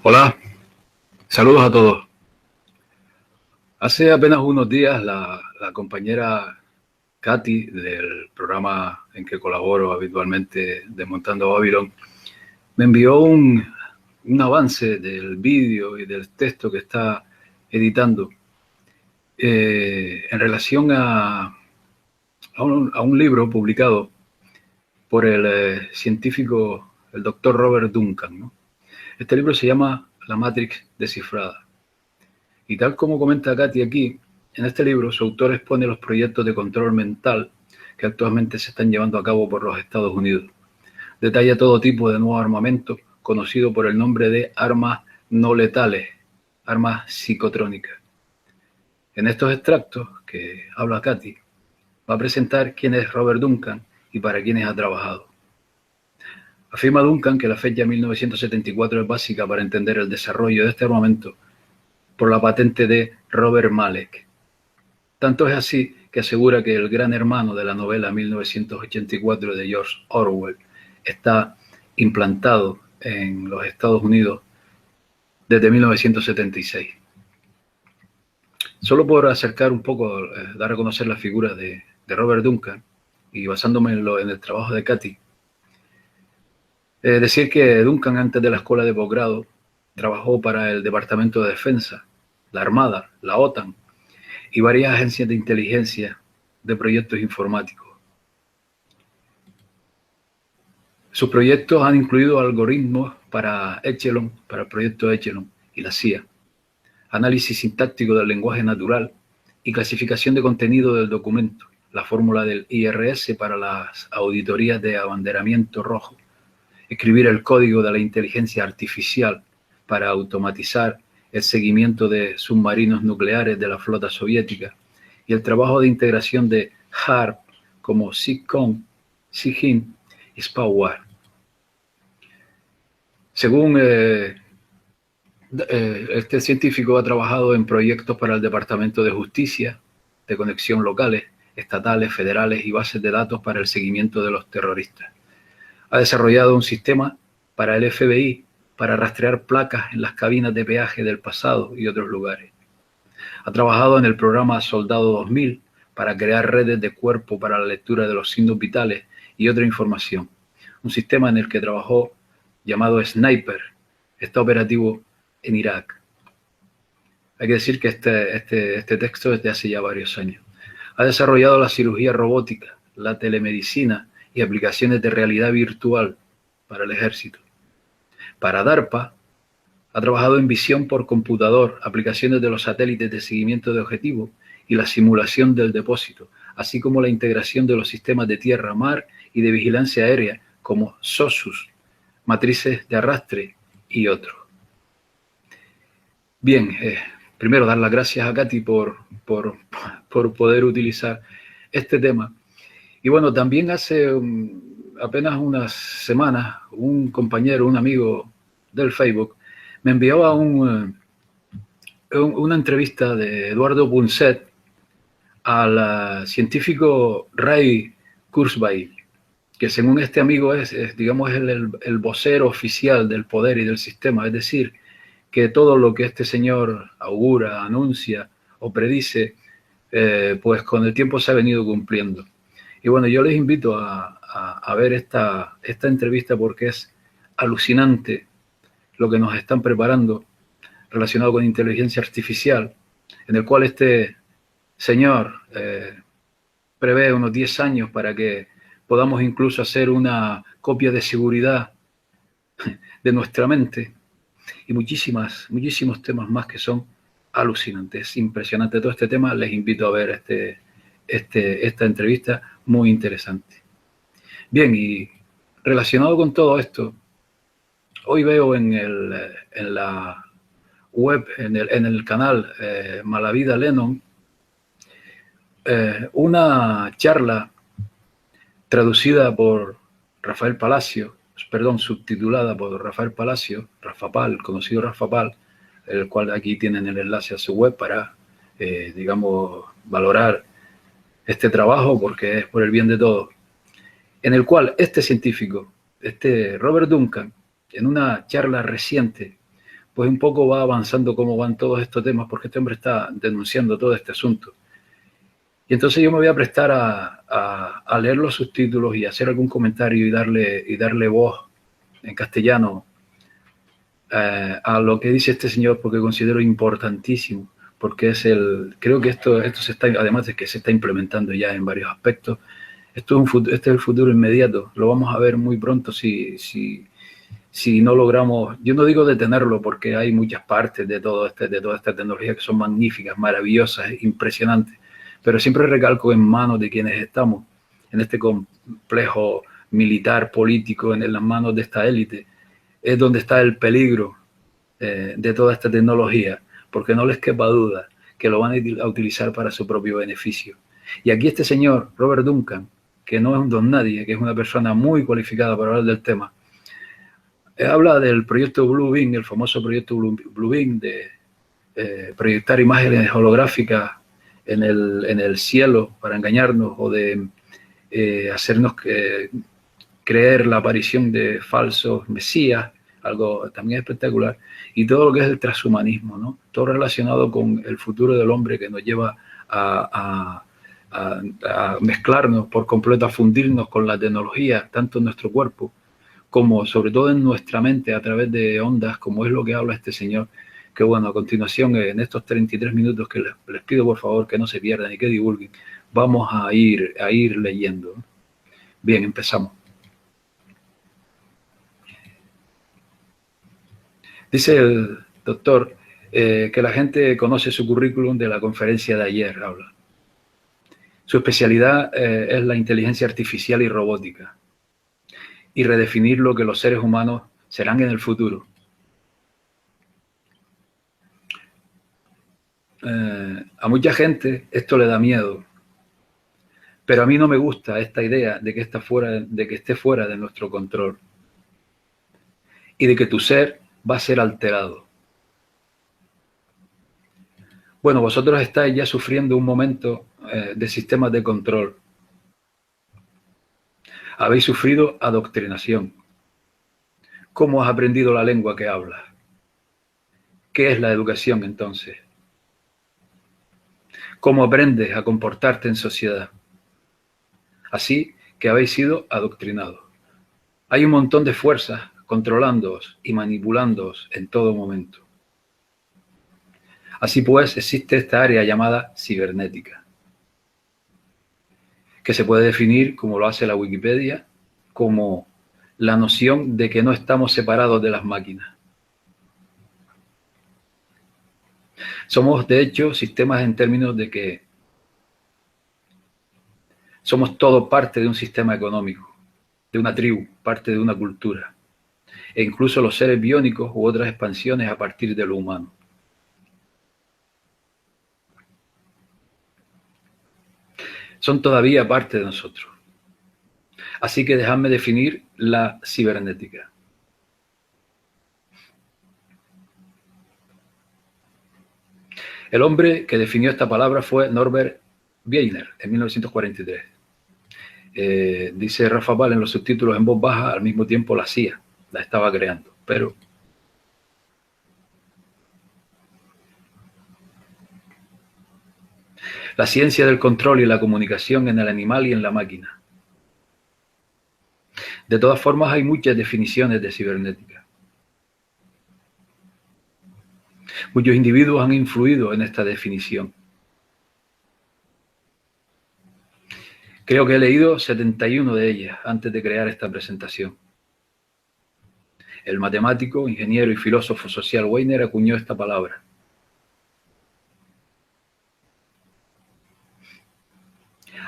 Hola, saludos a todos. Hace apenas unos días la compañera Katy del programa en que colaboro habitualmente Desmontando Babylon me envió un avance del vídeo y del texto que está editando en relación a un libro publicado por el científico, el doctor Robert Duncan, ¿no? Este libro se llama La Matrix descifrada. Y tal como comenta Katy aquí, en este libro su autor expone los proyectos de control mental que actualmente se están llevando a cabo por los Estados Unidos. Detalla todo tipo de nuevo armamento conocido por el nombre de armas no letales, armas psicotrónicas. En estos extractos que habla Katy, va a presentar quién es Robert Duncan y para quiénes ha trabajado. Afirma Duncan que la fecha 1974 es básica para entender el desarrollo de este armamento por la patente de Robert Malek. Tanto es así que asegura que el gran hermano de la novela 1984 de George Orwell está implantado en los Estados Unidos desde 1976. Solo por acercar un poco, dar a conocer la figura de Robert Duncan y basándome en el trabajo de Katy, decir que Duncan antes de la escuela de posgrado trabajó para el Departamento de Defensa, la Armada, la OTAN y varias agencias de inteligencia de proyectos informáticos. Sus proyectos han incluido algoritmos para Echelon, para el proyecto Echelon y la CIA, análisis sintáctico del lenguaje natural y clasificación de contenido del documento, la fórmula del IRS para las auditorías de abanderamiento rojo, escribir el código de la inteligencia artificial para automatizar el seguimiento de submarinos nucleares de la flota soviética y el trabajo de integración de HARP como SIGCOMM, SIGINT y SPAWAR. Según este científico ha trabajado en proyectos para el Departamento de Justicia, de conexión locales, estatales, federales y bases de datos para el seguimiento de los terroristas. Ha desarrollado un sistema para el FBI para rastrear placas en las cabinas de peaje del pasado y otros lugares. Ha trabajado en el programa Soldado 2000 para crear redes de cuerpo para la lectura de los signos vitales y otra información. Un sistema en el que trabajó llamado Sniper está operativo en Irak. Hay que decir que este texto es de hace ya varios años. Ha desarrollado la cirugía robótica, la telemedicina y aplicaciones de realidad virtual para el ejército. Para DARPA, ha trabajado en visión por computador, aplicaciones de los satélites de seguimiento de objetivos y la simulación del depósito, así como la integración de los sistemas de tierra, mar y de vigilancia aérea como SOSUS, matrices de arrastre y otros. Bien, primero dar las gracias a Katy por poder utilizar este tema. Y bueno, también hace apenas unas semanas un compañero, un amigo del Facebook, me enviaba una entrevista de Eduardo Punset al científico Ray Kurzweil, que según este amigo es digamos, el vocero oficial del poder y del sistema, es decir, que todo lo que este señor augura, anuncia o predice, pues con el tiempo se ha venido cumpliendo. Y bueno, yo les invito a ver esta entrevista porque es alucinante lo que nos están preparando relacionado con inteligencia artificial, en el cual este señor prevé unos 10 años para que podamos incluso hacer una copia de seguridad de nuestra mente y muchísimos temas más que son alucinantes, impresionante todo este tema. Les invito a ver esta entrevista muy interesante. Bien, y relacionado con todo esto, hoy veo en la web, en el canal Malavida Lennon, una charla traducida por Rafael Palacio, perdón, subtitulada por Rafael Palacio, Rafa Pal, conocido Rafa Pal, el cual aquí tienen el enlace a su web para, digamos, valorar este trabajo porque es por el bien de todos, en el cual este científico, este Robert Duncan, en una charla reciente, pues un poco va avanzando cómo van todos estos temas, porque este hombre está denunciando todo este asunto. Y entonces yo me voy a prestar a leer los subtítulos y hacer algún comentario y darle voz en castellano a lo que dice este señor, porque considero importantísimo, porque creo que esto se está, además de que se está implementando ya en varios aspectos, este es el futuro inmediato, lo vamos a ver muy pronto si no logramos, yo no digo detenerlo, porque hay muchas partes de toda esta tecnología que son magníficas, maravillosas, impresionantes, pero siempre recalco en manos de quienes estamos en este complejo militar, político, en las manos de esta élite, es donde está el peligro de toda esta tecnología, porque no les quepa duda que lo van a utilizar para su propio beneficio. Y aquí este señor, Robert Duncan, que no es un don nadie, que es una persona muy cualificada para hablar del tema, habla del proyecto Blue Beam, el famoso proyecto Blue Beam, de proyectar imágenes holográficas en el cielo para engañarnos, o de hacernos creer la aparición de falsos mesías, algo también espectacular, y todo lo que es el transhumanismo, ¿no? Todo relacionado con el futuro del hombre, que nos lleva a mezclarnos por completo, a fundirnos con la tecnología, tanto en nuestro cuerpo como sobre todo en nuestra mente, a través de ondas, como es lo que habla este señor. Que bueno, a continuación, en estos 33 minutos que les pido por favor que no se pierdan y que divulguen, vamos a ir leyendo. Bien, empezamos. Dice el doctor que la gente conoce su currículum de la conferencia de ayer, habla. Su especialidad es la inteligencia artificial y robótica, y redefinir lo que los seres humanos serán en el futuro. A mucha gente esto le da miedo, pero a mí no me gusta esta idea de que esté fuera de nuestro control y de que tu ser va a ser alterado. Bueno, vosotros estáis ya sufriendo un momento de sistemas de control. Habéis sufrido adoctrinación. ¿Cómo has aprendido la lengua que hablas? ¿Qué es la educación entonces? ¿Cómo aprendes a comportarte en sociedad? Así que habéis sido adoctrinados. Hay un montón de fuerzas controlándoos y manipulándoos en todo momento. Así pues, existe esta área llamada cibernética, que se puede definir, como lo hace la Wikipedia, como la noción de que no estamos separados de las máquinas. Somos, de hecho, sistemas en términos de que somos todo parte de un sistema económico, de una tribu, parte de una cultura, e incluso los seres biónicos u otras expansiones a partir de lo humano. Son todavía parte de nosotros. Así que dejadme definir la cibernética. El hombre que definió esta palabra fue Norbert Wiener en 1943. Dice Rafa Pal en los subtítulos en voz baja, al mismo tiempo la CIA la estaba creando, pero la ciencia del control y la comunicación en el animal y en la máquina. De todas formas, hay muchas definiciones de cibernética. Muchos individuos han influido en esta definición. Creo que he leído 71 de ellas antes de crear esta presentación. El matemático, ingeniero y filósofo social Wiener acuñó esta palabra.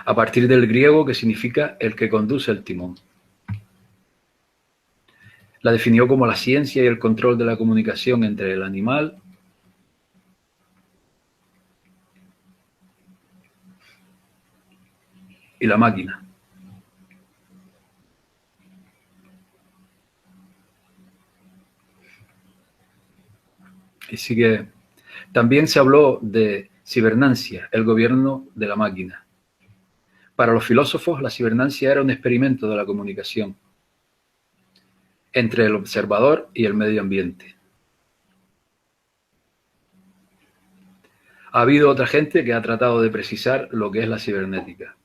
A partir del griego, que significa el que conduce el timón. La definió como la ciencia y el control de la comunicación entre el animal y la máquina. Así que también se habló de cibernancia, el gobierno de la máquina. Para los filósofos, la cibernancia era un experimento de la comunicación entre el observador y el medio ambiente. Ha habido otra gente que ha tratado de precisar lo que es la cibernética.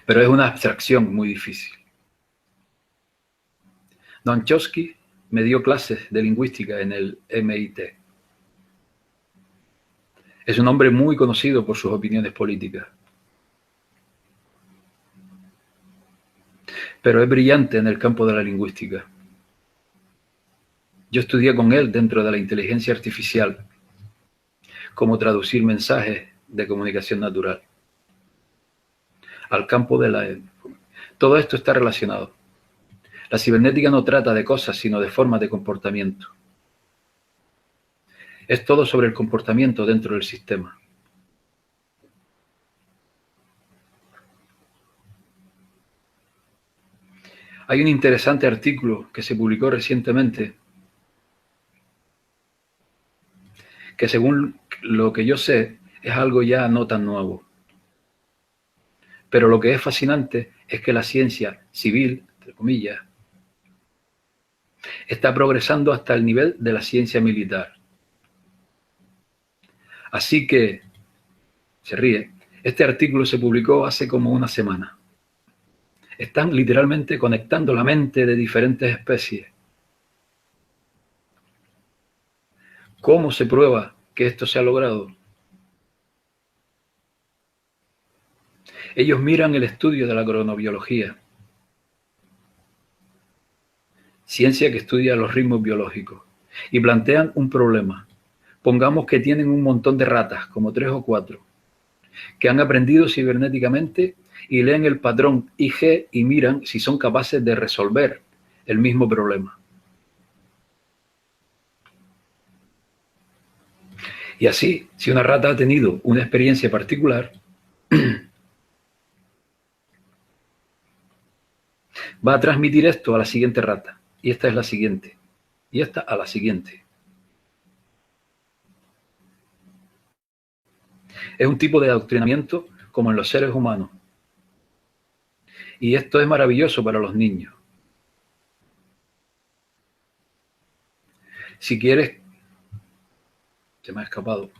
Pero es una abstracción muy difícil. Noam Chomsky me dio clases de lingüística en el MIT. Es un hombre muy conocido por sus opiniones políticas. Pero es brillante en el campo de la lingüística. Yo estudié con él dentro de la inteligencia artificial, cómo traducir mensajes de comunicación natural al campo de la... Todo esto está relacionado. La cibernética no trata de cosas, sino de formas de comportamiento. Es todo sobre el comportamiento dentro del sistema. Hay un interesante artículo que se publicó recientemente que, según lo que yo sé, es algo ya no tan nuevo. Pero lo que es fascinante es que la ciencia civil, entre comillas, está progresando hasta el nivel de la ciencia militar. Así que, se ríe, este artículo se publicó hace como una semana. Están literalmente conectando la mente de diferentes especies. ¿Cómo se prueba que esto se ha logrado? Ellos miran el estudio de la cronobiología, ciencia que estudia los ritmos biológicos, y plantean un problema. Pongamos que tienen un montón de ratas, como 3 o 4, que han aprendido cibernéticamente y leen el patrón IG y miran si son capaces de resolver el mismo problema. Y así, si una rata ha tenido una experiencia particular, va a transmitir esto a la siguiente rata, y esta es la siguiente, y esta a la siguiente. Es un tipo de adoctrinamiento como en los seres humanos. Y esto es maravilloso para los niños. Si quieres, se me ha escapado,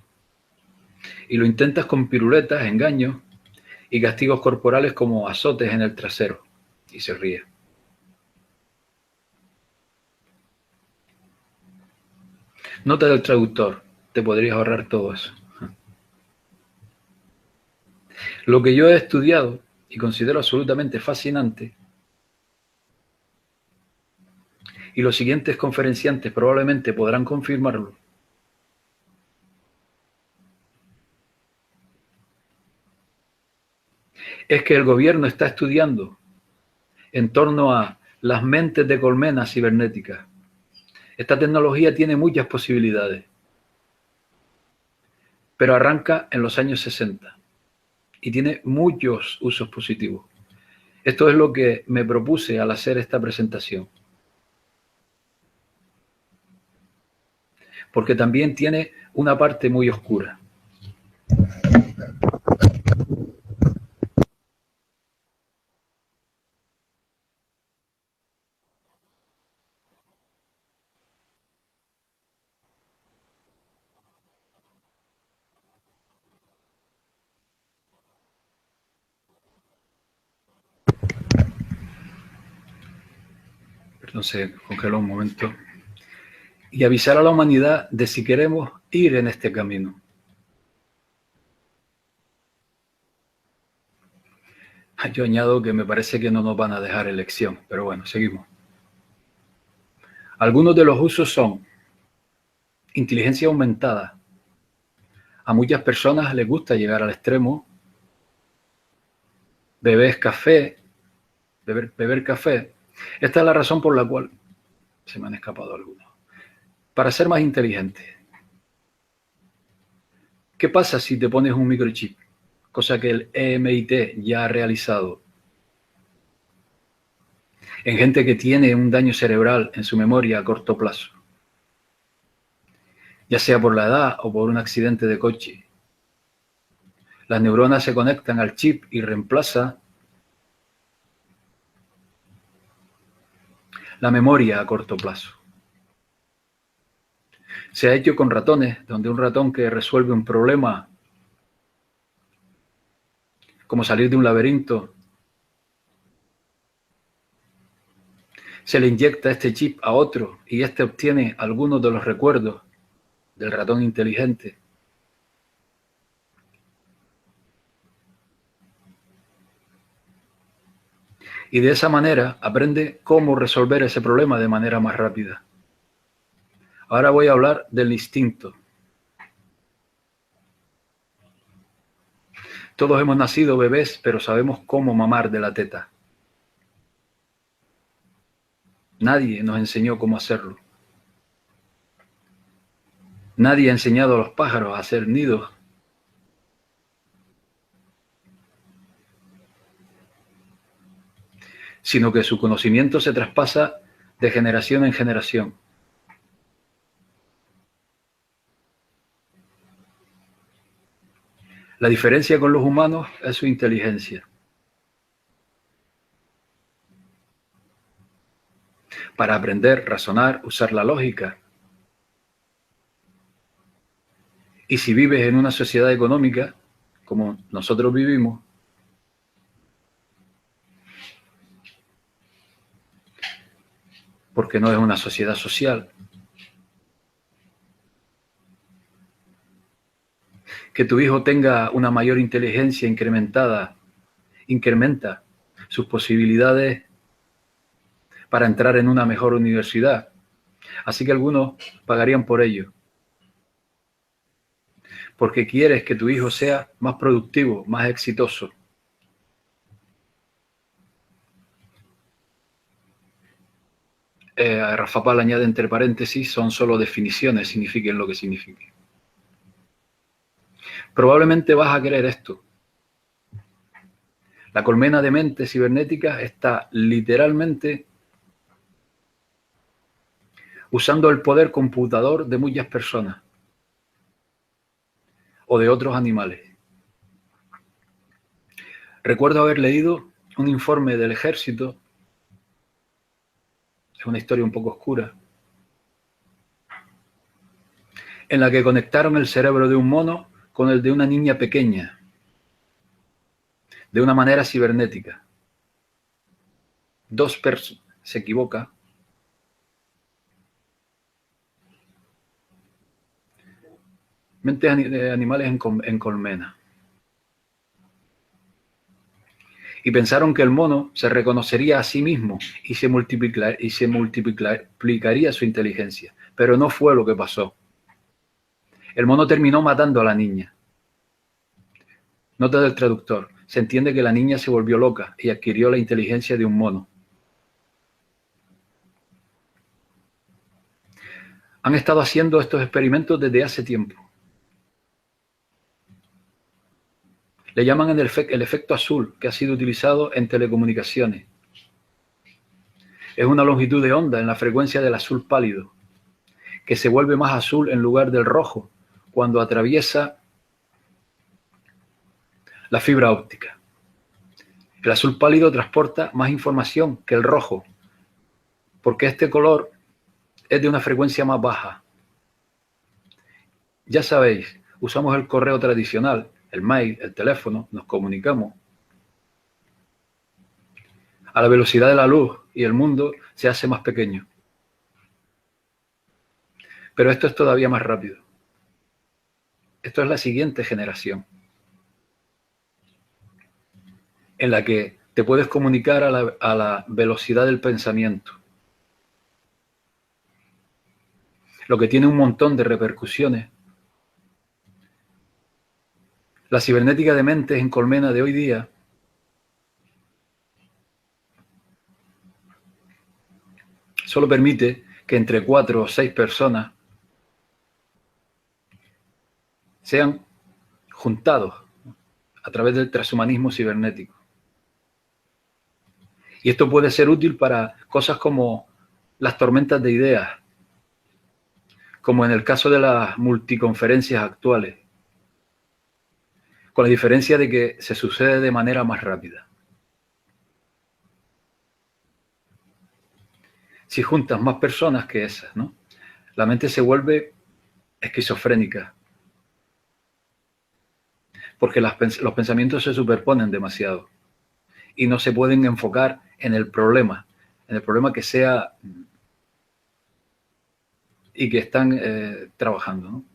y lo intentas con piruletas, engaños y castigos corporales como azotes en el trasero. Y se ríe. Nota del traductor, te podrías ahorrar todo eso. Lo que yo he estudiado y considero absolutamente fascinante, y los siguientes conferenciantes probablemente podrán confirmarlo, es que el gobierno está estudiando en torno a las mentes de colmenas cibernéticas. Esta tecnología tiene muchas posibilidades, pero arranca en los años 60 y tiene muchos usos positivos. Esto es lo que me propuse al hacer esta presentación, porque también tiene una parte muy oscura. Perdón, se congeló un momento. Y avisar a la humanidad de si queremos ir en este camino. Yo añado que me parece que no nos van a dejar elección, pero bueno, seguimos. Algunos de los usos son inteligencia aumentada. A muchas personas les gusta llegar al extremo, beber café. Esta es la razón por la cual se me han escapado algunos. Para ser más inteligente. ¿Qué pasa si te pones un microchip? Cosa que el MIT ya ha realizado en gente que tiene un daño cerebral en su memoria a corto plazo, ya sea por la edad o por un accidente de coche. Las neuronas se conectan al chip y reemplaza la memoria a corto plazo. Se ha hecho con ratones, donde un ratón que resuelve un problema, como salir de un laberinto, se le inyecta este chip a otro y este obtiene algunos de los recuerdos del ratón inteligente. Y de esa manera aprende cómo resolver ese problema de manera más rápida. Ahora voy a hablar del instinto. Todos hemos nacido bebés, pero sabemos cómo mamar de la teta. Nadie nos enseñó cómo hacerlo. Nadie ha enseñado a los pájaros a hacer nidos. Sino que su conocimiento se traspasa de generación en generación. La diferencia con los humanos es su inteligencia. Para aprender, razonar, usar la lógica. Y si vives en una sociedad económica, como nosotros vivimos, porque no es una sociedad social, que tu hijo tenga una mayor inteligencia incrementa sus posibilidades para entrar en una mejor universidad. Así que algunos pagarían por ello. Porque quieres que tu hijo sea más productivo, más exitoso. Rafa Pal añade entre paréntesis, son solo definiciones, signifiquen lo que signifiquen. Probablemente vas a querer esto. La colmena de mentes cibernéticas está literalmente usando el poder computador de muchas personas o de otros animales. Recuerdo haber leído un informe del ejército, es una historia un poco oscura, en la que conectaron el cerebro de un mono con el de una niña pequeña, de una manera cibernética. Dos personas, se equivoca, mentes de animales en colmena. Y pensaron que el mono se reconocería a sí mismo y se multiplicaría su inteligencia. Pero no fue lo que pasó. El mono terminó matando a la niña. Nota del traductor. Se entiende que la niña se volvió loca y adquirió la inteligencia de un mono. Han estado haciendo estos experimentos desde hace tiempo. Le llaman el efecto azul, que ha sido utilizado en telecomunicaciones. Es una longitud de onda en la frecuencia del azul pálido, que se vuelve más azul en lugar del rojo cuando atraviesa la fibra óptica. El azul pálido transporta más información que el rojo, porque este color es de una frecuencia más baja. Ya sabéis, usamos el correo tradicional, el mail, el teléfono, nos comunicamos. A la velocidad de la luz y el mundo se hace más pequeño. Pero esto es todavía más rápido. Esto es la siguiente generación, en la que te puedes comunicar a la velocidad del pensamiento. Lo que tiene un montón de repercusiones. La cibernética de mentes en colmena de hoy día solo permite que entre 4 o 6 personas sean juntados a través del transhumanismo cibernético. Y esto puede ser útil para cosas como las tormentas de ideas, como en el caso de las multiconferencias actuales, con la diferencia de que se sucede de manera más rápida. Si juntas más personas que esas, ¿no? La mente se vuelve esquizofrénica, porque los pensamientos se superponen demasiado y no se pueden enfocar en el problema que sea y que están trabajando, ¿no?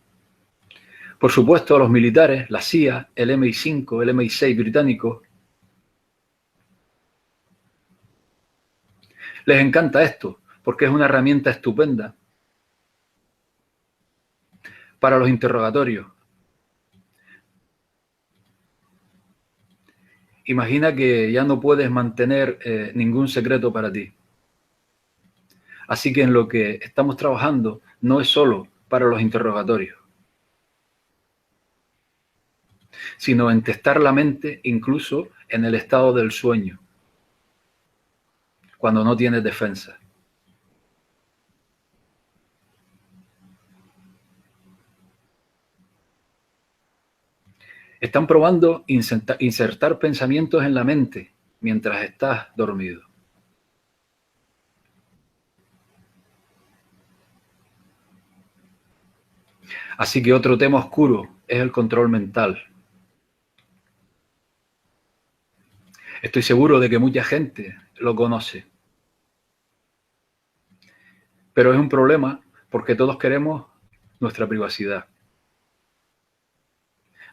Por supuesto, los militares, la CIA, el MI5, el MI6 británico, les encanta esto, porque es una herramienta estupenda para los interrogatorios. Imagina que ya no puedes mantener ningún secreto para ti. Así que en lo que estamos trabajando no es solo para los interrogatorios, sino en testar la mente incluso en el estado del sueño, cuando no tienes defensa. Están probando insertar pensamientos en la mente mientras estás dormido. Así que otro tema oscuro es el control mental. Estoy seguro de que mucha gente lo conoce. Pero es un problema porque todos queremos nuestra privacidad,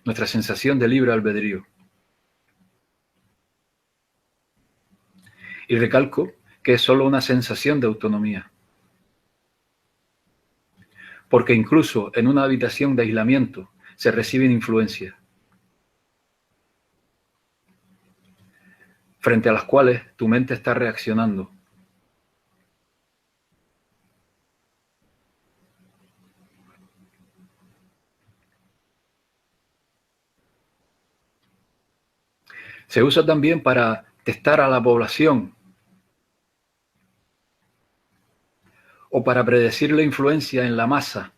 nuestra sensación de libre albedrío. Y recalco que es solo una sensación de autonomía. Porque incluso en una habitación de aislamiento se reciben influencias, frente a las cuales tu mente está reaccionando. Se usa también para testar a la población o para predecir la influencia en la masa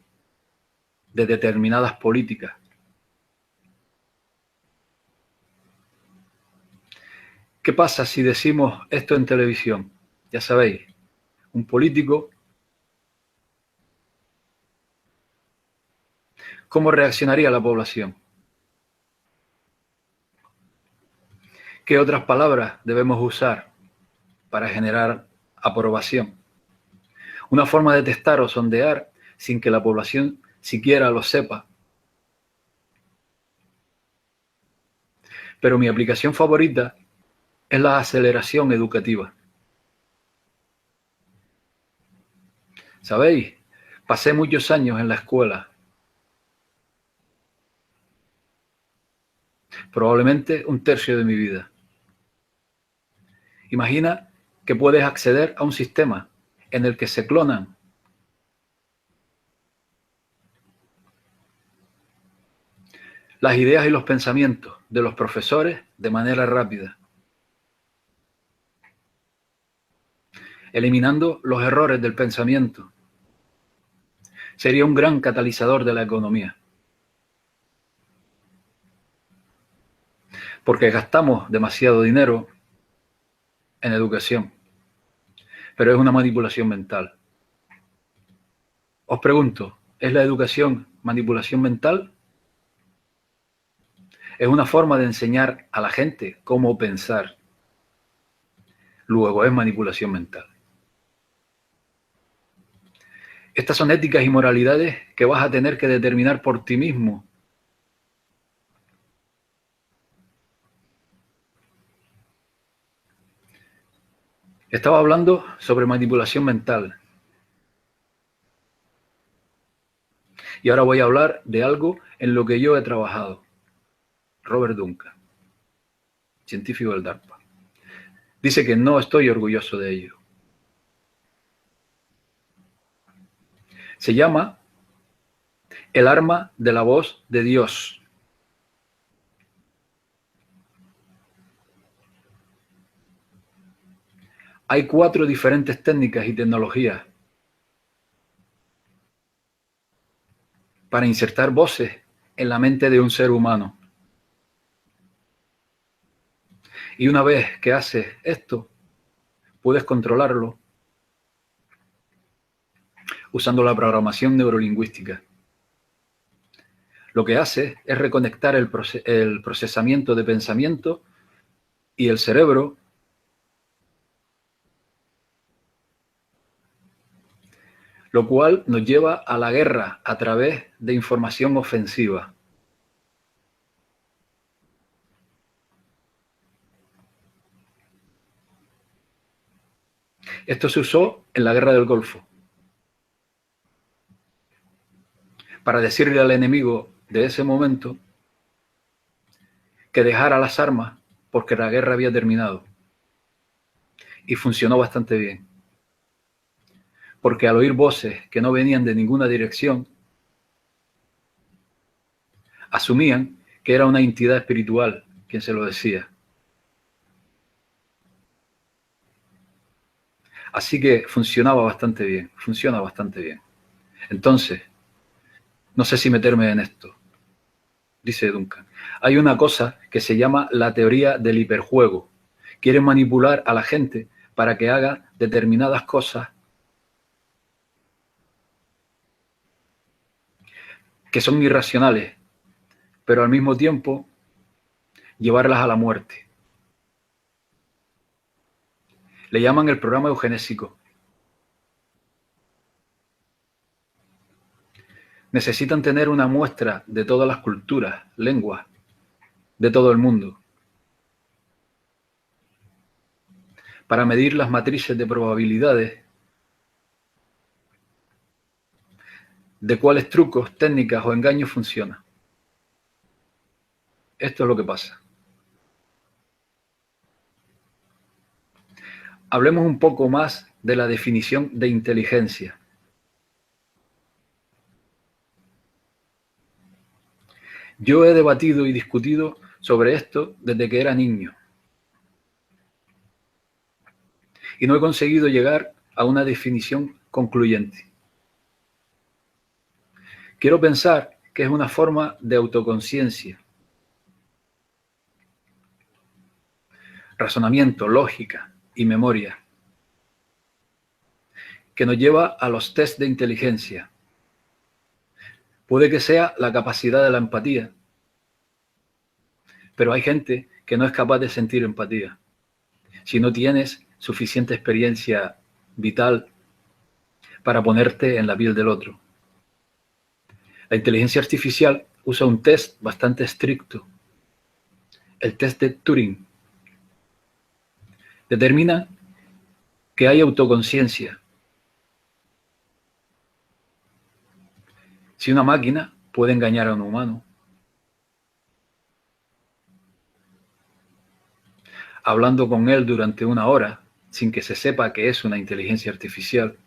de determinadas políticas. ¿Qué pasa si decimos esto en televisión? Ya sabéis, un político, ¿cómo reaccionaría la población? ¿Qué otras palabras debemos usar para generar aprobación? Una forma de testar o sondear sin que la población siquiera lo sepa. Pero mi aplicación favorita es la aceleración educativa. ¿Sabéis? Pasé muchos años en la escuela. Probablemente un tercio de mi vida. Imagina que puedes acceder a un sistema en el que se clonan las ideas y los pensamientos de los profesores de manera rápida, eliminando los errores del pensamiento. Sería un gran catalizador de la economía. Porque gastamos demasiado dinero en educación, pero es una manipulación mental. Os pregunto, ¿es la educación manipulación mental? Es una forma de enseñar a la gente cómo pensar. Luego es manipulación mental. Estas son éticas y moralidades que vas a tener que determinar por ti mismo. Estaba hablando sobre manipulación mental. Y ahora voy a hablar de algo en lo que yo he trabajado. Robert Duncan, científico del DARPA. Dice que no estoy orgulloso de ello. Se llama el arma de la voz de Dios. Hay 4 diferentes técnicas y tecnologías para insertar voces en la mente de un ser humano. Y una vez que haces esto, puedes controlarlo usando la programación neurolingüística. Lo que hace es reconectar el procesamiento de pensamiento y el cerebro, lo cual nos lleva a la guerra a través de información ofensiva. Esto se usó en la Guerra del Golfo para decirle al enemigo de ese momento que dejara las armas porque la guerra había terminado. Y funcionó bastante bien. Porque al oír voces que no venían de ninguna dirección, asumían que era una entidad espiritual quien se lo decía. Así que funcionaba bastante bien, funciona bastante bien. Entonces, no sé si meterme en esto, dice Duncan. Hay una cosa que se llama la teoría del hiperjuego. Quieren manipular a la gente para que haga determinadas cosas que son irracionales, pero al mismo tiempo llevarlas a la muerte. Le llaman el programa eugenésico. Necesitan tener una muestra de todas las culturas, lenguas, de todo el mundo, para medir las matrices de probabilidades de cuáles trucos, técnicas o engaños funcionan. Esto es lo que pasa. Hablemos un poco más de la definición de inteligencia. Yo he debatido y discutido sobre esto desde que era niño. Y no he conseguido llegar a una definición concluyente. Quiero pensar que es una forma de autoconciencia, razonamiento, lógica y memoria, que nos lleva a los test de inteligencia. Puede que sea la capacidad de la empatía, pero hay gente que no es capaz de sentir empatía. Si no tienes suficiente experiencia vital para ponerte en la piel del otro. La inteligencia artificial usa un test bastante estricto, el test de Turing. Determina que hay autoconciencia. Si una máquina puede engañar a un humano, hablando con él durante una hora sin que se sepa que es una inteligencia artificial.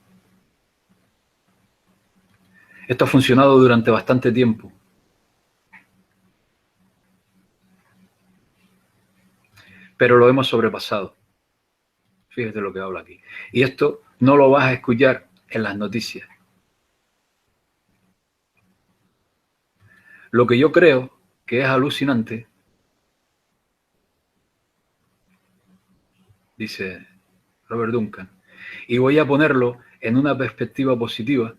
Esto ha funcionado durante bastante tiempo. Pero lo hemos sobrepasado. Fíjate lo que habla aquí. Y esto no lo vas a escuchar en las noticias. Lo que yo creo que es alucinante, dice Robert Duncan, y voy a ponerlo en una perspectiva positiva,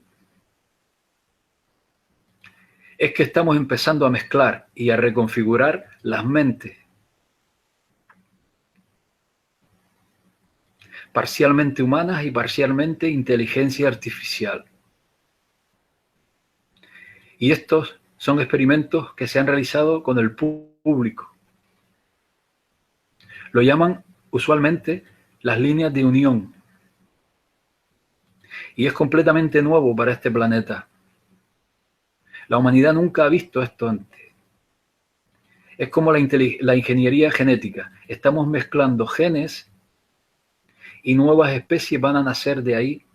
es que estamos empezando a mezclar y a reconfigurar las mentes parcialmente humanas y parcialmente inteligencia artificial. Y estos son experimentos que se han realizado con el público. Lo llaman usualmente las líneas de unión. Y es completamente nuevo para este planeta. La humanidad nunca ha visto esto antes. Es como la ingeniería genética. Estamos mezclando genes y nuevas especies van a nacer de ahí.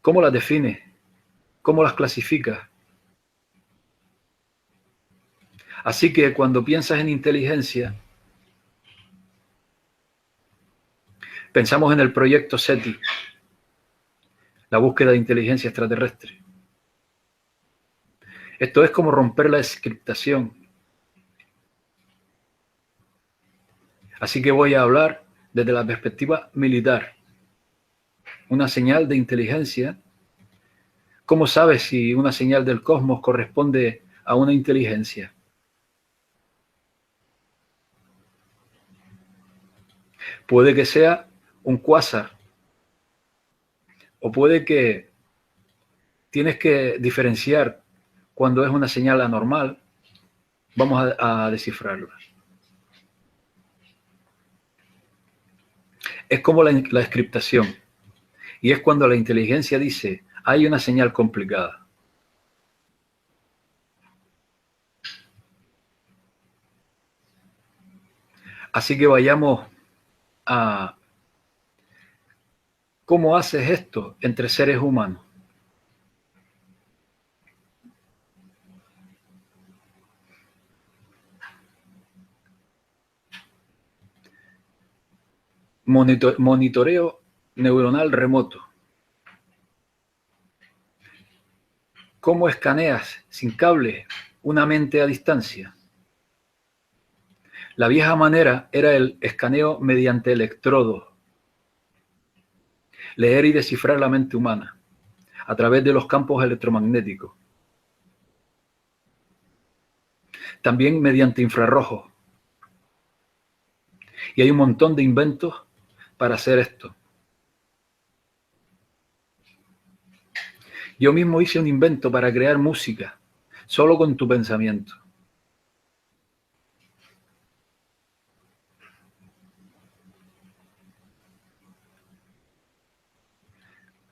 ¿Cómo las defines? ¿Cómo las clasificas? Así que cuando piensas en inteligencia, pensamos en el proyecto SETI, la búsqueda de inteligencia extraterrestre. Esto es como romper la encriptación. Así que voy a hablar desde la perspectiva militar. Una señal de inteligencia ¿Cómo sabes si una señal del cosmos corresponde a una inteligencia? Puede que sea un cuásar, o puede que tienes que diferenciar cuando es una señal anormal. Vamos a descifrarla. Es como la encriptación, y es cuando la inteligencia dice, hay una señal complicada. Así que vayamos a cómo haces esto entre seres humanos. Monitoreo neuronal remoto. ¿Cómo escaneas sin cable una mente a distancia? La vieja manera era el escaneo mediante electrodos, leer y descifrar la mente humana a través de los campos electromagnéticos. También mediante infrarrojos. Y hay un montón de inventos para hacer esto. Yo mismo hice un invento para crear música, solo con tu pensamiento.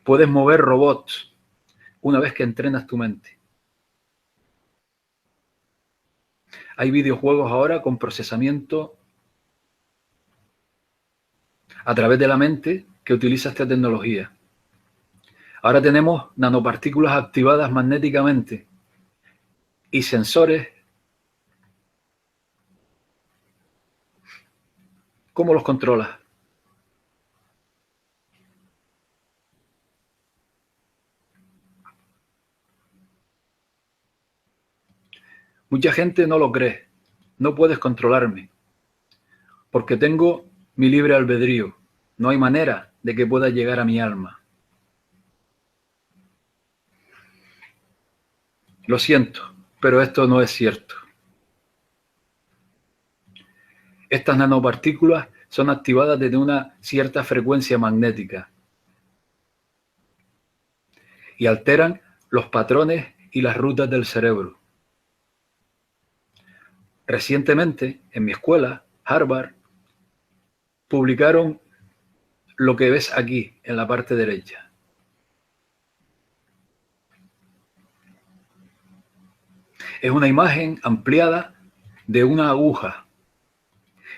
Puedes mover robots una vez que entrenas tu mente. Hay videojuegos ahora con procesamiento a través de la mente que utiliza esta tecnología. Ahora tenemos nanopartículas activadas magnéticamente y sensores. ¿Cómo los controlas? Mucha gente no lo cree. No puedes controlarme, porque tengo mi libre albedrío. No hay manera de que pueda llegar a mi alma. Lo siento, pero esto no es cierto. Estas nanopartículas son activadas desde una cierta frecuencia magnética y alteran los patrones y las rutas del cerebro. Recientemente, en mi escuela, Harvard, publicaron lo que ves aquí, en la parte derecha. Es una imagen ampliada de una aguja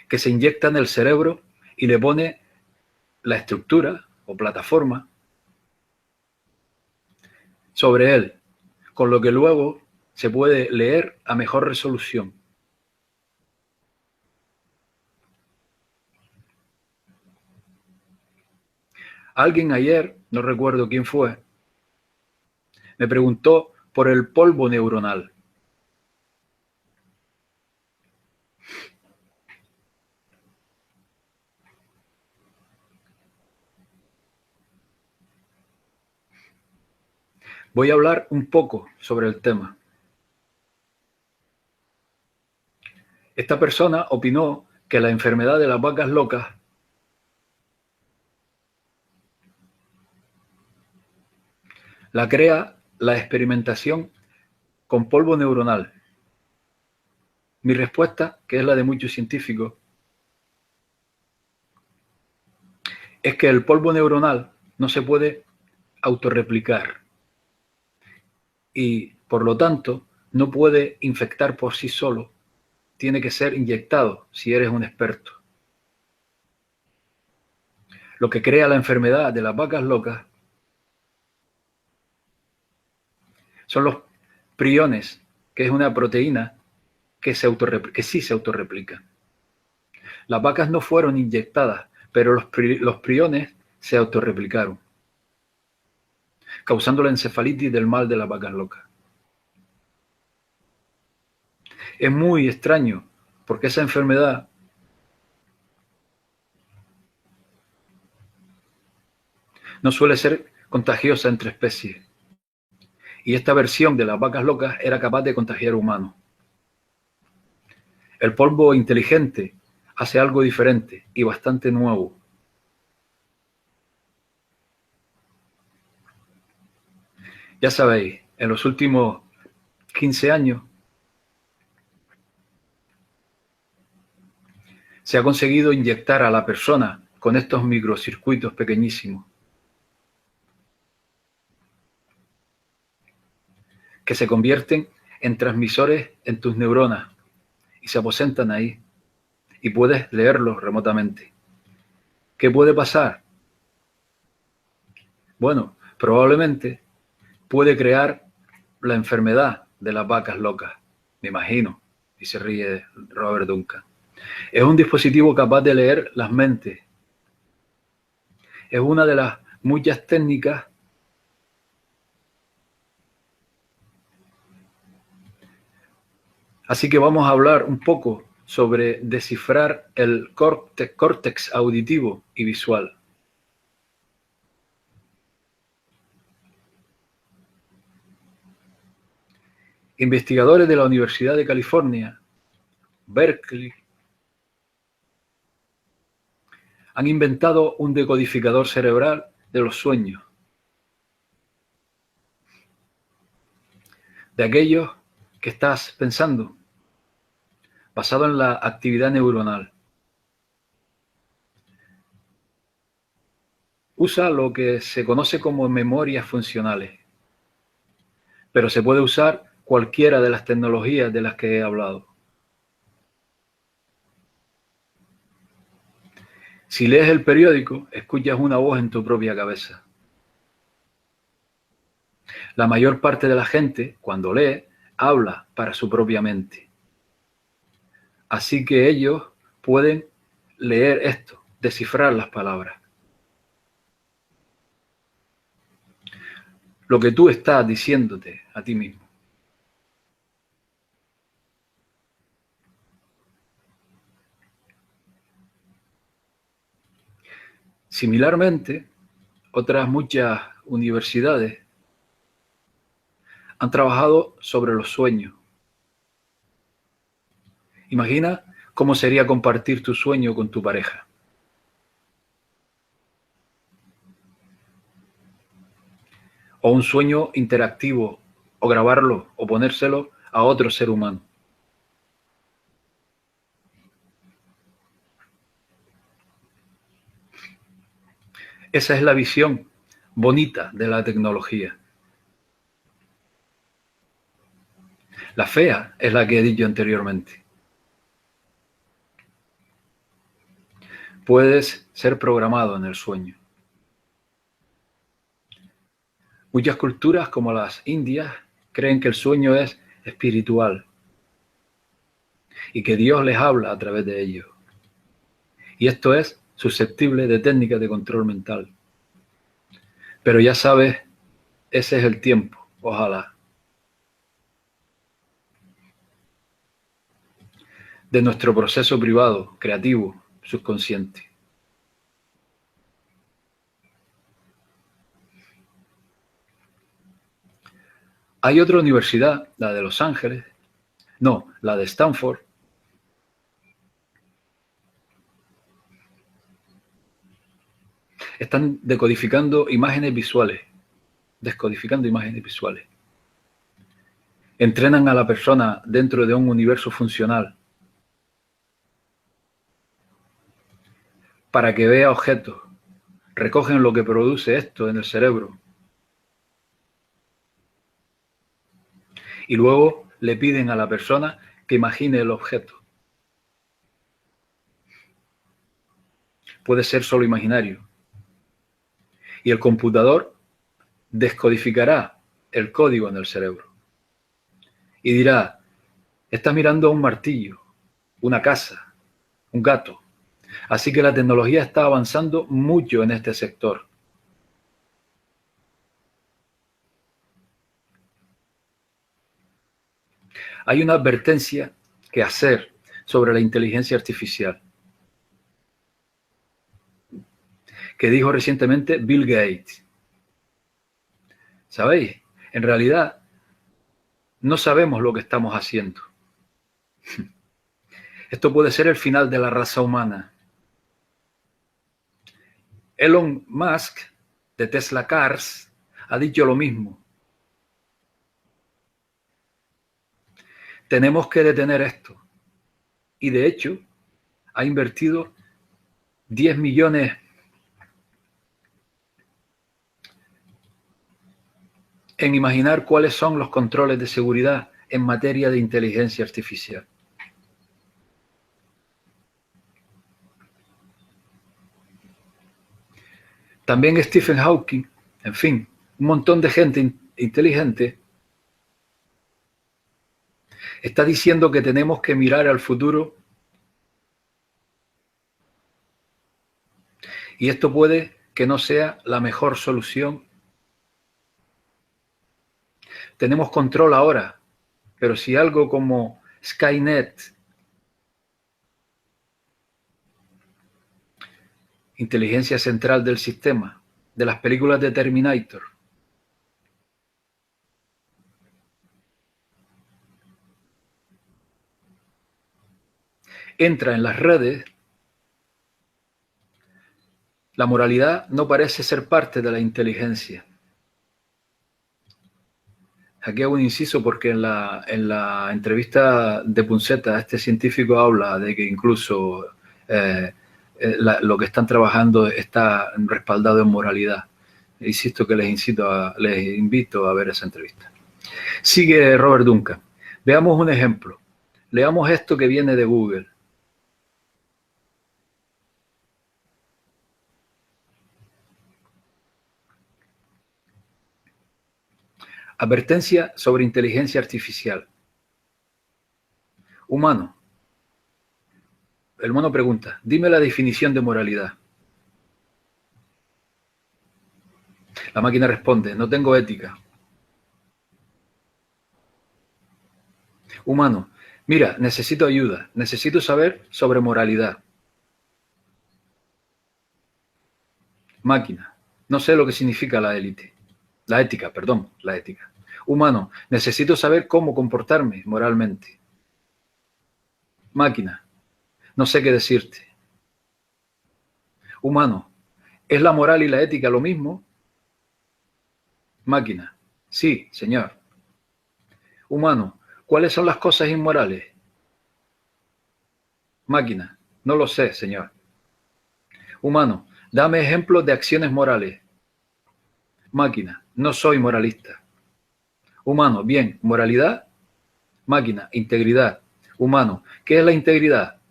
que se inyecta en el cerebro y le pone la estructura o plataforma sobre él, con lo que luego se puede leer a mejor resolución. Alguien ayer, no recuerdo quién fue, me preguntó por el polvo neuronal. Voy a hablar un poco sobre el tema. Esta persona opinó que la enfermedad de las vacas locas la crea la experimentación con polvo neuronal. Mi respuesta, que es la de muchos científicos, es que el polvo neuronal no se puede autorreplicar y, por lo tanto, no puede infectar por sí solo. Tiene que ser inyectado si eres un experto. Lo que crea la enfermedad de las vacas locas son los priones, que es una proteína que sí se autorreplica. Las vacas no fueron inyectadas, pero los priones se autorreplicaron, causando la encefalitis del mal de las vacas locas. Es muy extraño, porque esa enfermedad no suele ser contagiosa entre especies. Y esta versión de las vacas locas era capaz de contagiar humanos. El polvo inteligente hace algo diferente y bastante nuevo. Ya sabéis, en los últimos 15 años se ha conseguido inyectar a la persona con estos microcircuitos pequeñísimos que se convierten en transmisores en tus neuronas y se aposentan ahí y puedes leerlos remotamente. ¿Qué puede pasar? Bueno, probablemente puede crear la enfermedad de las vacas locas, me imagino, y se ríe Robert Duncan. Es un dispositivo capaz de leer las mentes. Es una de las muchas técnicas así que vamos a hablar un poco sobre descifrar el córtex auditivo y visual. Investigadores de la Universidad de California, Berkeley, han inventado un decodificador cerebral de los sueños, de aquellos que estás pensando, basado en la actividad neuronal. Usa lo que se conoce como memorias funcionales, pero se puede usar cualquiera de las tecnologías de las que he hablado. Si lees el periódico, escuchas una voz en tu propia cabeza. La mayor parte de la gente, cuando lee, habla para su propia mente. Así que ellos pueden leer esto, descifrar las palabras. Lo que tú estás diciéndote a ti mismo. Similarmente, otras muchas universidades han trabajado sobre los sueños. Imagina cómo sería compartir tu sueño con tu pareja. O un sueño interactivo, o grabarlo, o ponérselo a otro ser humano. Esa es la visión bonita de la tecnología. La fea es la que he dicho anteriormente. Puedes ser programado en el sueño. Muchas culturas, como las indias, creen que el sueño es espiritual y que Dios les habla a través de ellos. Y esto es susceptible de técnicas de control mental. Pero ya sabes, ese es el tiempo, ojalá. De nuestro proceso privado, creativo, subconsciente. Hay otra universidad, la de Los Ángeles, no, la de Stanford, están descodificando imágenes visuales. Entrenan a la persona dentro de un universo funcional para que vea objetos. Recogen lo que produce esto en el cerebro. Y luego le piden a la persona que imagine el objeto. Puede ser solo imaginario. Y el computador descodificará el código en el cerebro. Y dirá, está mirando un martillo, una casa, un gato. Así que la tecnología está avanzando mucho en este sector. Hay una advertencia que hacer sobre la inteligencia artificial, que dijo recientemente Bill Gates. ¿Sabéis? En realidad, No sabemos lo que estamos haciendo. Esto puede ser el final de la raza humana. Elon Musk, de Tesla Cars, ha dicho lo mismo. Tenemos que detener esto. Y de hecho, ha invertido 10 millones en imaginar cuáles son los controles de seguridad en materia de inteligencia artificial. También Stephen Hawking, en fin, un montón de gente inteligente está diciendo que tenemos que mirar al futuro y esto puede que no sea la mejor solución. Tenemos control ahora, pero si algo como Skynet, inteligencia central del sistema, de las películas de Terminator, entra en las redes, la moralidad no parece ser parte de la inteligencia. Aquí hago un inciso porque en la entrevista de Punceta, este científico habla de que incluso lo que están trabajando está respaldado en moralidad. Insisto que les invito a ver esa entrevista. Sigue Robert Duncan. Veamos un ejemplo. Leamos esto que viene de Google. Advertencia sobre inteligencia artificial. Humano. El mono pregunta, dime la definición de moralidad. La máquina responde, no tengo ética. Humano, mira, necesito ayuda, necesito saber sobre moralidad. Máquina, no sé lo que significa la élite. La ética, perdón, la ética. Humano, necesito saber cómo comportarme moralmente. Máquina, no sé qué decirte. Humano, ¿es la moral y la ética lo mismo? Máquina, sí, señor. Humano, ¿cuáles son las cosas inmorales? Máquina, no lo sé, señor. Humano, dame ejemplos de acciones morales. Máquina, no soy moralista. Humano, bien, moralidad. Máquina, integridad. Humano, ¿qué es la integridad?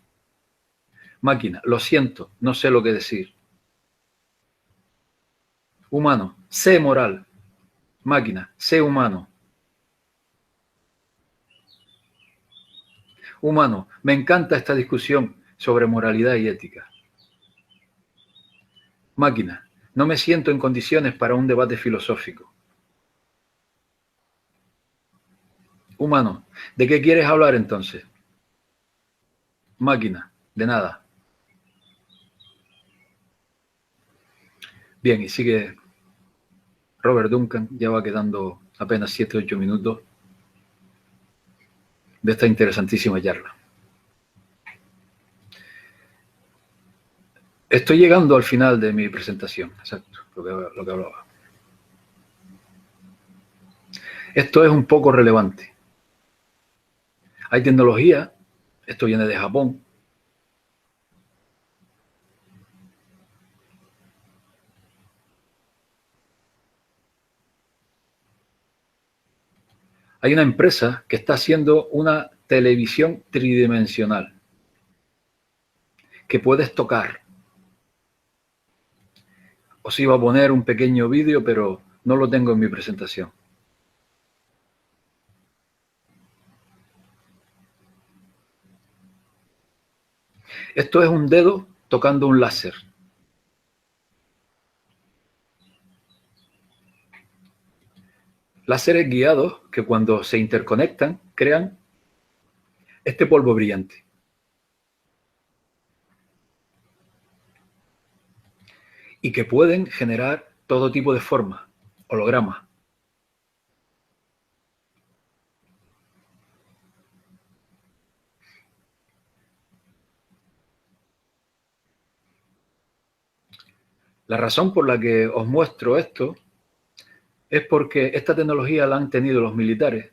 Máquina, lo siento, no sé lo que decir. Humano, sé moral. Máquina, sé humano. Humano, me encanta esta discusión sobre moralidad y ética. Máquina, no me siento en condiciones para un debate filosófico. Humano, ¿de qué quieres hablar entonces? Máquina, de nada. Bien, y sigue Robert Duncan, ya va quedando apenas 7-8 minutos de esta interesantísima charla. Estoy llegando al final de mi presentación, exacto, lo que hablaba. Esto es un poco relevante. Hay tecnología, esto viene de Japón. Hay una empresa que está haciendo una televisión tridimensional que puedes tocar. Os iba a poner un pequeño vídeo, pero no lo tengo en mi presentación. Esto es un dedo tocando un láser. Láseres guiados que cuando se interconectan crean este polvo brillante. Y que pueden generar todo tipo de formas, hologramas. La razón por la que os muestro esto es porque esta tecnología la han tenido los militares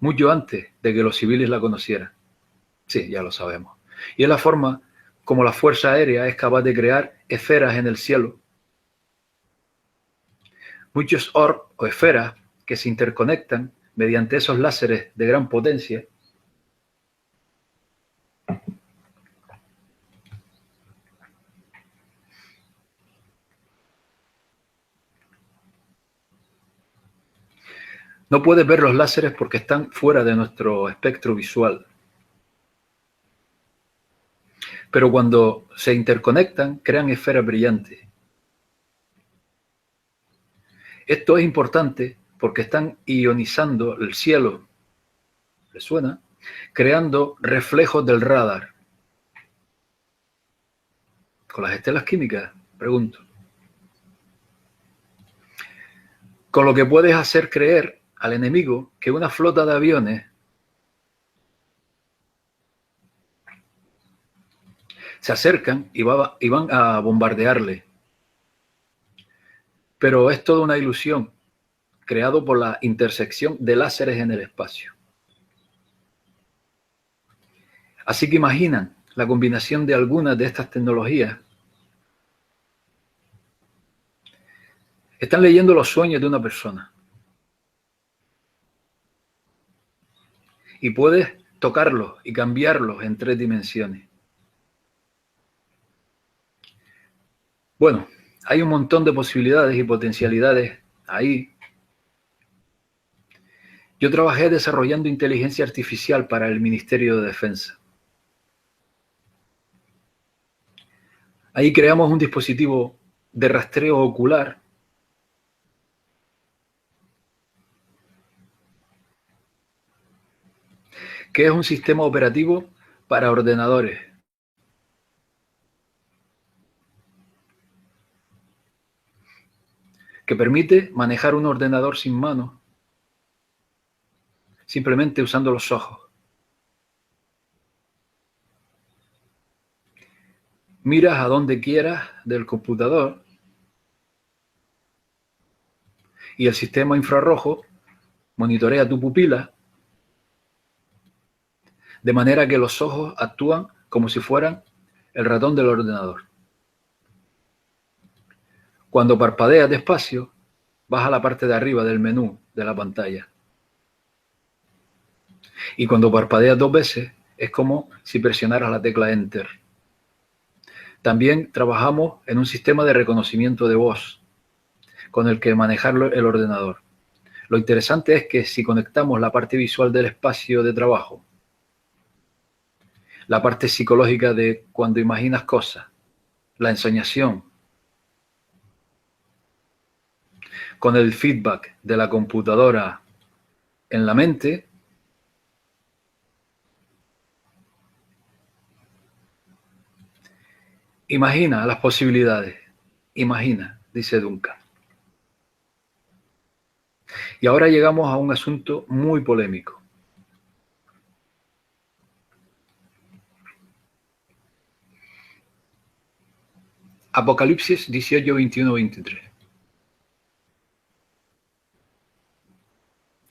mucho antes de que los civiles la conocieran. Sí, ya lo sabemos. Y es la forma como la Fuerza Aérea es capaz de crear esferas en el cielo. Muchos orbs o esferas que se interconectan mediante esos láseres de gran potencia. No puedes ver los láseres porque están fuera de nuestro espectro visual. Pero cuando se interconectan, crean esferas brillantes. Esto es importante porque están ionizando el cielo, ¿les suena? Creando reflejos del radar. ¿Con las estelas químicas? Pregunto. Con lo que puedes hacer creer al enemigo que una flota de aviones se acercan y van a bombardearle. Pero es toda una ilusión, creado por la intersección de láseres en el espacio. Así que imaginan la combinación de algunas de estas tecnologías. Están leyendo los sueños de una persona. Y puedes tocarlos y cambiarlos en 3 dimensiones. Bueno, hay un montón de posibilidades y potencialidades ahí. Yo trabajé desarrollando inteligencia artificial para el Ministerio de Defensa. Ahí creamos un dispositivo de rastreo ocular que es un sistema operativo para ordenadores. Que permite manejar un ordenador sin manos, simplemente usando los ojos. Miras a donde quieras del computador y el sistema infrarrojo monitorea tu pupila de manera que los ojos actúan como si fueran el ratón del ordenador. Cuando parpadeas despacio, vas a la parte de arriba del menú de la pantalla. Y cuando parpadeas 2 veces, es como si presionaras la tecla Enter. También trabajamos en un sistema de reconocimiento de voz, con el que manejar el ordenador. Lo interesante es que si conectamos la parte visual del espacio de trabajo, la parte psicológica de cuando imaginas cosas, la ensoñación, con el feedback de la computadora en la mente, imagina las posibilidades. Imagina, dice Duncan. Y ahora llegamos a un asunto muy polémico. Apocalipsis 18, 21, 23.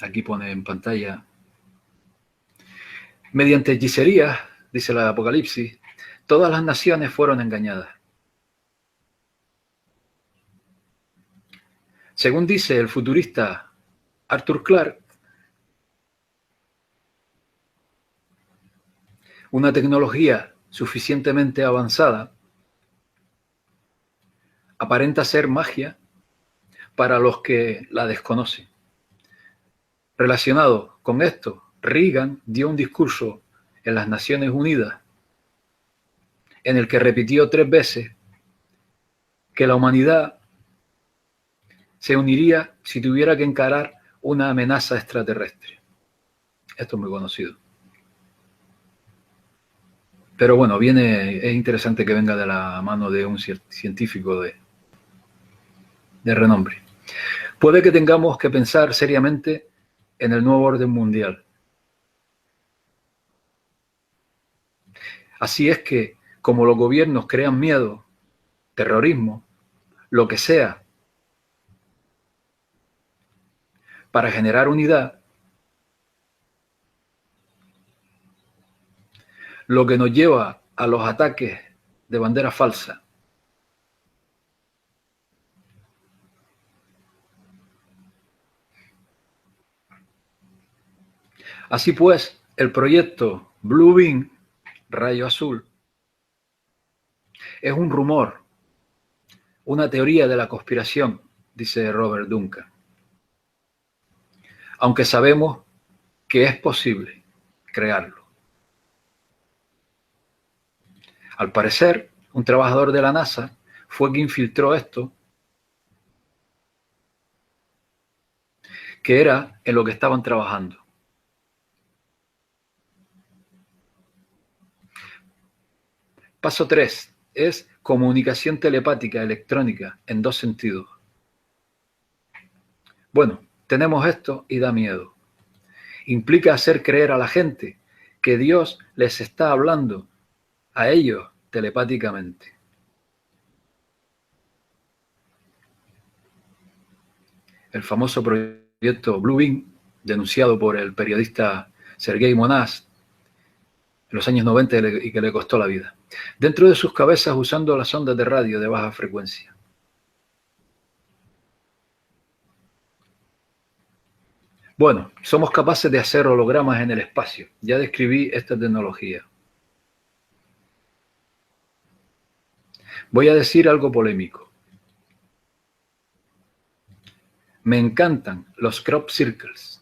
Aquí pone en pantalla. Mediante hechicería, dice el Apocalipsis, todas las naciones fueron engañadas. Según dice el futurista Arthur Clarke, una tecnología suficientemente avanzada aparenta ser magia para los que la desconocen. Relacionado con esto, Reagan dio un discurso en las Naciones Unidas en el que repitió 3 veces que la humanidad se uniría si tuviera que encarar una amenaza extraterrestre. Esto es muy conocido. Pero bueno, es interesante que venga de la mano de un científico de renombre. Puede que tengamos que pensar seriamente en el nuevo orden mundial. Así es que, como los gobiernos crean miedo terrorismo, lo que sea, para generar unidad, lo que nos lleva a los ataques de bandera falsa. Así pues, el proyecto Blue Beam, rayo azul, es un rumor, una teoría de la conspiración, dice Robert Duncan. Aunque sabemos que es posible crearlo. Al parecer, un trabajador de la NASA fue quien filtró esto, que era en lo que estaban trabajando. Paso 3 es comunicación telepática electrónica en dos sentidos. Bueno, tenemos esto y da miedo. Implica hacer creer a la gente que Dios les está hablando a ellos telepáticamente. El famoso proyecto Blue Beam, denunciado por el periodista Sergei Monast en los años 90 y que le costó la vida, dentro de sus cabezas usando las ondas de radio de baja frecuencia. Bueno, somos capaces de hacer hologramas en el espacio. Ya describí esta tecnología. Voy a decir algo polémico. Me encantan los crop circles.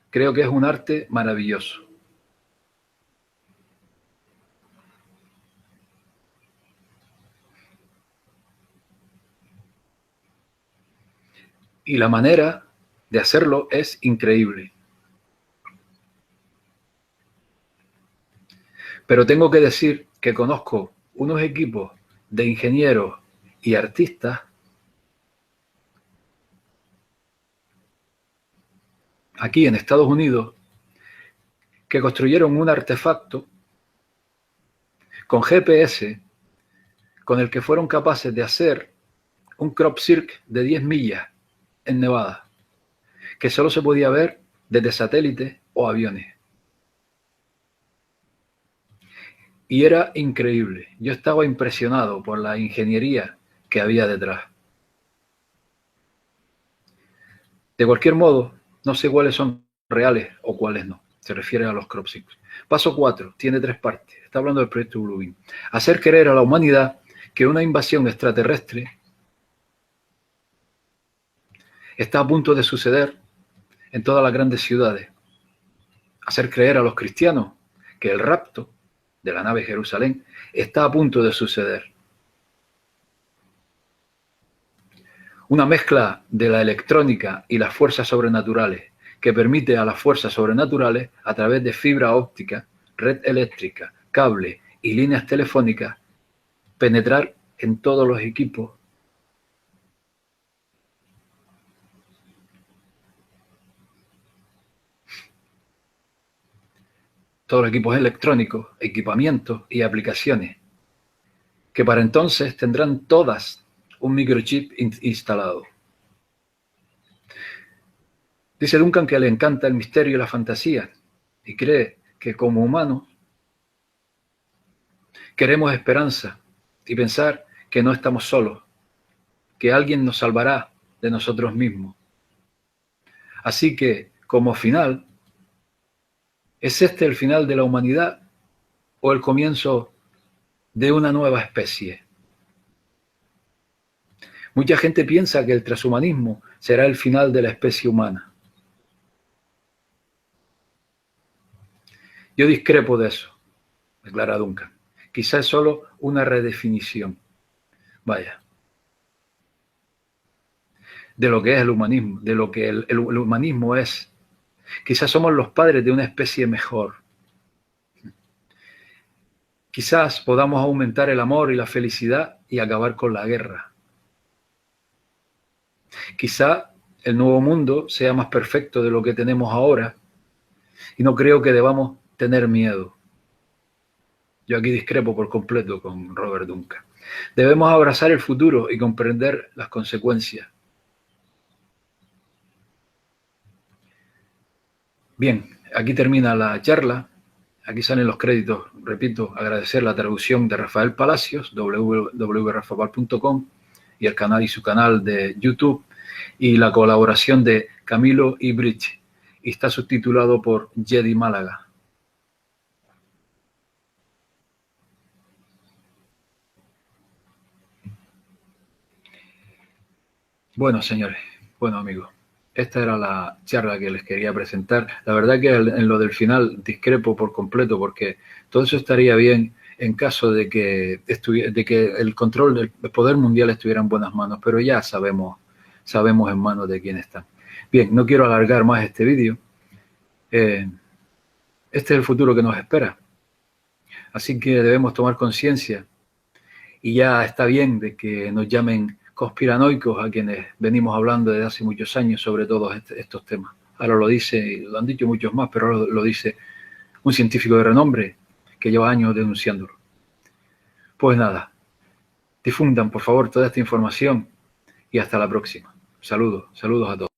Creo que es un arte maravilloso. Y la manera de hacerlo es increíble. Pero tengo que decir que conozco unos equipos de ingenieros y artistas aquí en Estados Unidos que construyeron un artefacto con GPS con el que fueron capaces de hacer un crop circle de 10 millas en Nevada, que solo se podía ver desde satélites o aviones. Y era increíble. Yo estaba impresionado por la ingeniería que había detrás. De cualquier modo, no sé cuáles son reales o cuáles no. Se refiere a los crop circles. Paso 4, tiene 3 partes. Está hablando del proyecto Blue Beam. Hacer creer a la humanidad que una invasión extraterrestre está a punto de suceder en todas las grandes ciudades. Hacer creer a los cristianos que el rapto de la nave Jerusalén está a punto de suceder. Una mezcla de la electrónica y las fuerzas sobrenaturales que permite a las fuerzas sobrenaturales, a través de fibra óptica, red eléctrica, cable y líneas telefónicas, penetrar en todos los equipos electrónicos, equipamientos y aplicaciones, que para entonces tendrán todas un microchip instalado. Dice Duncan que le encanta el misterio y la fantasía y cree que como humanos queremos esperanza y pensar que no estamos solos, que alguien nos salvará de nosotros mismos. Así que, como final, ¿es este el final de la humanidad o el comienzo de una nueva especie? Mucha gente piensa que el transhumanismo será el final de la especie humana. Yo discrepo de eso, declara Duncan. Quizás es solo una redefinición, de lo que es el humanismo, de lo que el humanismo es. Quizás somos los padres de una especie mejor. Quizás podamos aumentar el amor y la felicidad y acabar con la guerra. Quizá el nuevo mundo sea más perfecto de lo que tenemos ahora y no creo que debamos tener miedo. Yo aquí discrepo por completo con Robert Duncan. Debemos abrazar el futuro y comprender las consecuencias. Bien, aquí termina la charla. Aquí salen los créditos. Repito, agradecer la traducción de Rafael Palacios, www.rafapal.com, y el canal y su canal de YouTube, y la colaboración de Camilo y Bridge. Y está subtitulado por Jedi Málaga. Bueno, señores, bueno, amigos, esta era la charla que les quería presentar. La verdad que en lo del final discrepo por completo, porque todo eso estaría bien en caso de que el control del poder mundial estuviera en buenas manos, pero ya sabemos en manos de quién está. Bien, no quiero alargar más este vídeo. Este es el futuro que nos espera. Así que debemos tomar conciencia, y ya está bien de que nos llamen conspiranoicos a quienes venimos hablando desde hace muchos años sobre todos estos temas. Ahora lo dice, lo han dicho muchos más, pero ahora lo dice un científico de renombre que lleva años denunciándolo. Pues nada, difundan por favor toda esta información y hasta la próxima. Saludos a todos.